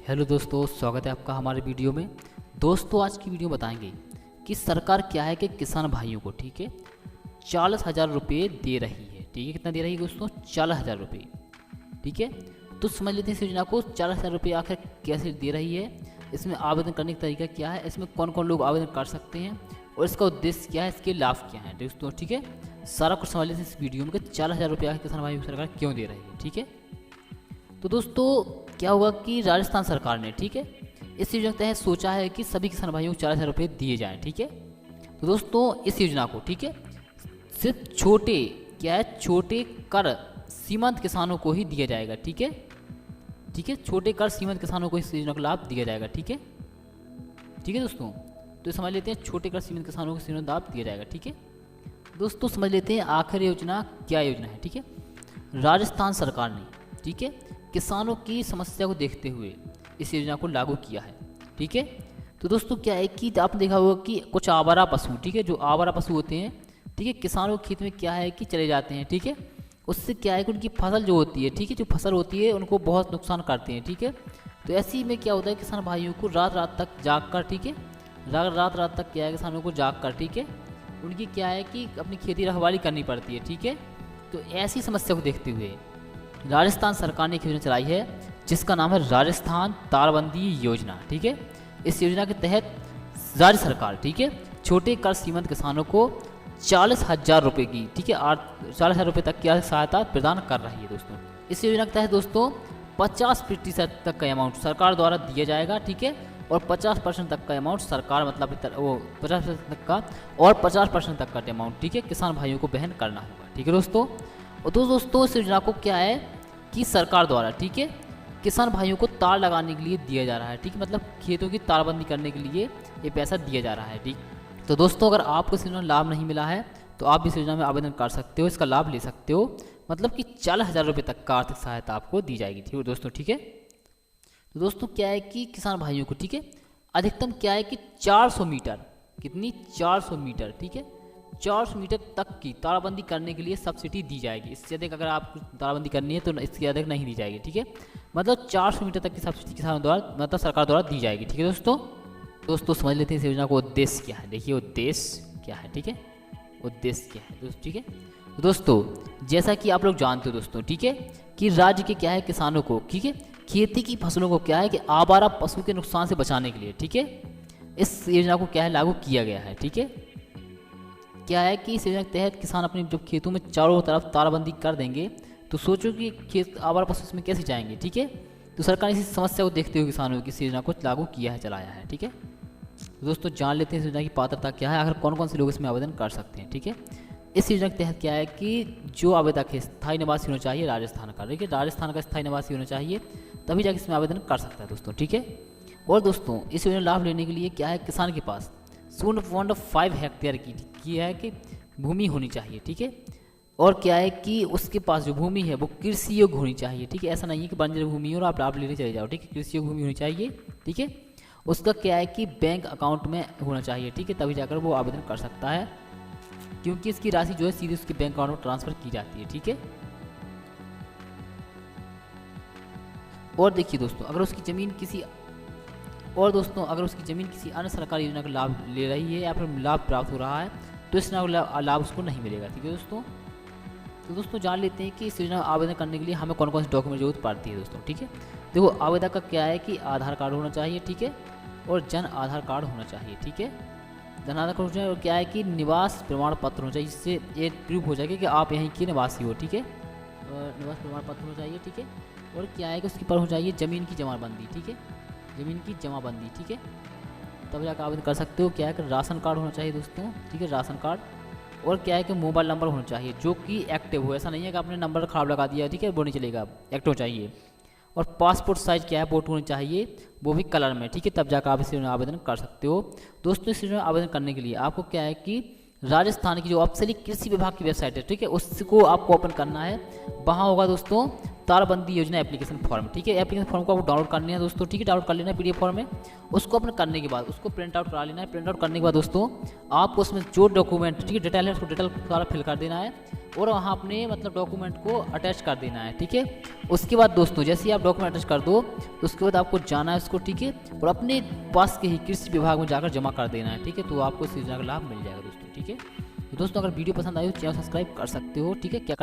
Hello दोस्तों, स्वागत है आपका हमारे वीडियो में। दोस्तों आज की वीडियो में बताएंगे कि सरकार क्या है कि किसान भाइयों को 40,000 रुपये दे रही है। ठीक है, कितना दे रही है दोस्तों? 40,000 रुपये। ठीक है, तो समझ लेते हैं इस योजना को। 40,000 रुपये आखिर कैसे दे रही है, इसमें आवेदन करने का तरीका क्या है, इसमें कौन कौन लोग आवेदन कर सकते हैं और इसका उद्देश्य क्या है, इसके लाभ क्या है दोस्तों। ठीक है, सारा कुछ समझ लेते हैं इस वीडियो में कि 40,000 रुपये आखिर किसान भाइयों को सरकार क्यों दे रही है। ठीक है, तो दोस्तों क्या हुआ कि राजस्थान सरकार ने इस योजना के तहत सोचा है कि सभी किसान भाइयों को 40,000 रुपये दिए जाएं। ठीक है, तो दोस्तों इस योजना को सिर्फ छोटे कर सीमांत किसानों को ही दिया जाएगा। ठीक है, छोटे कर सीमांत किसानों को इस योजना का लाभ दिया जाएगा। ठीक है दोस्तों, तो समझ लेते हैं छोटे कर सीमांत किसानों को इस योजना का लाभ दिया जाएगा। ठीक है दोस्तों, समझ लेते हैं आखिर योजना क्या योजना है। ठीक है, राजस्थान सरकार ने किसानों की समस्या को देखते हुए इस योजना को लागू किया है। ठीक है, तो दोस्तों क्या है कि आपने देखा होगा कि कुछ आवारा पशु, जो आवारा पशु होते हैं, किसानों के खेत में क्या है कि चले जाते हैं। ठीक है, उससे क्या है कि उनकी फसल जो होती है, जो फसल होती है उनको बहुत नुकसान करते हैं। ठीक है, तो ऐसे में क्या होता है, किसान भाइयों को रात रात तक जाग कर रात तक क्या है, किसानों को जाग कर उनकी क्या है कि अपनी खेती रखवाली करनी पड़ती है। ठीक है, तो ऐसी समस्या को देखते हुए राजस्थान सरकार ने एक योजना चलाई है जिसका नाम है राजस्थान तारबंदी योजना। ठीक है, इस योजना के तहत राज्य सरकार छोटे कर सीमांत किसानों को 40,000 रुपये की 40,000 रुपये तक की आर्थिक सहायता प्रदान कर रही है। दोस्तों इस योजना के तहत दोस्तों 50% तक का अमाउंट सरकार द्वारा दिया जाएगा। ठीक है, और 50% तक का अमाउंट सरकार वो 50% तक का और 50% तक का अमाउंट किसान भाइयों को वहन करना होगा। ठीक है दोस्तों, और दोस्तों इस योजना को क्या है कि सरकार द्वारा किसान भाइयों को तार लगाने के लिए दिया जा रहा है। ठीक है, मतलब खेतों की तारबंदी करने के लिए ये पैसा दिया जा रहा है। ठीक, तो दोस्तों अगर आपको इस योजना में लाभ नहीं मिला है तो आप इस योजना में आवेदन कर सकते हो, इसका लाभ ले सकते हो। मतलब कि 40,000 रुपये तक का आर्थिक सहायता आपको दी जाएगी। ठीक है दोस्तों। ठीक है, तो दोस्तों क्या है कि किसान भाइयों को अधिकतम क्या है कि 400 मीटर 400 मीटर 400 मीटर तक की तारबंदी करने के लिए सब्सिडी दी जाएगी। इससे अधिक अगर आपको तारबंदी करनी है तो इससे अधिक नहीं दी जाएगी। ठीक है, मतलब 400 मीटर तक की सब्सिडी किसानों द्वारा सरकार द्वारा दी जाएगी। ठीक है दोस्तों समझ लेते हैं इस योजना का उद्देश्य क्या है। देखिए उद्देश्य क्या है। ठीक है, उद्देश्य क्या है दोस्तों। ठीक है, तो दोस्तों जैसा कि आप लोग जानते हो दोस्तों कि राज्य के क्या है किसानों को खेती की फसलों को क्या है कि आवारा पशु के नुकसान से बचाने के लिए इस योजना को क्या है लागू किया गया है। ठीक है, क्या है कि इस योजना के तहत किसान अपने जब खेतों में चारों तरफ तारबंदी कर देंगे तो सोचो कि खेत आवारा पशु इसमें कैसे जाएंगे। ठीक है, तो सरकार ने इसी समस्या को देखते हुए किसानों की इस योजना को लागू किया है, चलाया है। ठीक है, तो दोस्तों जान लेते हैं इस योजना की पात्रता क्या है, आखिर कौन कौन से लोग इसमें आवेदन कर सकते हैं। ठीक है, इस योजना के तहत क्या है कि जो आवेदक है स्थायी निवासी होना चाहिए राजस्थान का। ठीक है, राजस्थान का स्थायी निवासी होना चाहिए, तभी जाकर इसमें आवेदन कर सकता है दोस्तों। ठीक है, और दोस्तों इस योजना लाभ लेने के लिए क्या है किसान के पास 0.5 हेक्टेयर की है कि भूमि होनी चाहिए। ठीक है, और क्या है कि उसके पास जो भूमि है वो कृषि योग्य होनी चाहिए। ठीक है, ऐसा नहीं है कि बंजर भूमि है और आप लाभ लेने चले जाओ। ठीक है, कृषि योग्य भूमि होनी चाहिए। ठीक है, उसका क्या है कि बैंक अकाउंट में होना चाहिए। ठीक है, तभी जाकर वो आवेदन कर सकता है, क्योंकि इसकी राशि जो है सीधे उसके बैंक अकाउंट में ट्रांसफर की जाती है। ठीक है, और देखिए दोस्तों अगर उसकी ज़मीन किसी अन्य सरकारी योजना का लाभ ले रही है या फिर लाभ प्राप्त हो रहा है तो इस लाभ उसको नहीं मिलेगा। ठीक है दोस्तों, तो दोस्तों जान लेते हैं कि इस योजना आवेदन करने के लिए हमें कौन कौन से डॉक्यूमेंट जरूरत पड़ती है दोस्तों। ठीक है, देखो आवेदक का क्या है कि आधार कार्ड होना चाहिए। ठीक है, और जन आधार कार्ड होना चाहिए। ठीक है, जन आधार कार्ड होना चाहिए, और क्या है कि निवास प्रमाण पत्र होना चाहिए, जिससे ये प्रूफ हो जाएगा कि आप यहीं के निवासी हो। ठीक है, और निवास प्रमाण पत्र होना चाहिए। ठीक है, और क्या है कि उसके पर हो चाहिए ज़मीन की जमाबंदी। ठीक है, ज़मीन की जमाबंदी। ठीक है, तब जाकर आवेदन कर सकते हो। क्या है कि राशन कार्ड होना चाहिए दोस्तों। ठीक है, राशन कार्ड, और क्या है कि मोबाइल नंबर होना चाहिए जो कि एक्टिव हो। ऐसा नहीं है कि आपने नंबर खराब लगा दिया। ठीक है, वो नहीं चलेगा, एक्टिव होना चाहिए। और पासपोर्ट साइज क्या है फोटो होनी चाहिए, वो भी कलर में। ठीक है, तब जाकर आप इस योजना आवेदन कर सकते हो। दोस्तों इस योजना आवेदन करने के लिए आपको क्या है कि राजस्थान की जो ऑफिशियली कृषि विभाग की वेबसाइट है, ठीक है, उसको आपको ओपन करना है। वहाँ होगा दोस्तों तारबंदी योजना एप्लीकेशन फॉर्म, ठीक है। एप्लीकेशन फॉर्म को आपको डाउनलोड करनी है दोस्तों, ठीक है। डाउनलोड कर लेना है PDF फॉर्म में। उसको अपने करने के बाद उसको प्रिंट आउट करा लेना है। प्रिंट आउट करने के बाद दोस्तों आपको उसमें जो डॉक्यूमेंट, ठीक है, डिटेल है, उसको डिटेल सारा फिल कर देना है और वहाँ अपने मतलब डॉक्यूमेंट को अटैच कर देना है, ठीक है। उसके बाद दोस्तों जैसे ही आप डॉक्यूमेंट अटैच कर दो तो उसके बाद आपको जाना है उसको, ठीक है, और अपने पास के ही कृषि विभाग में जाकर जमा कर देना है, ठीक है। तो आपको इस योजना का लाभ मिल जाएगा दोस्तों, ठीक है। तो दोस्तों अगर वीडियो पसंद आई तो चैनल सब्सक्राइब कर सकते हो, ठीक है। क्या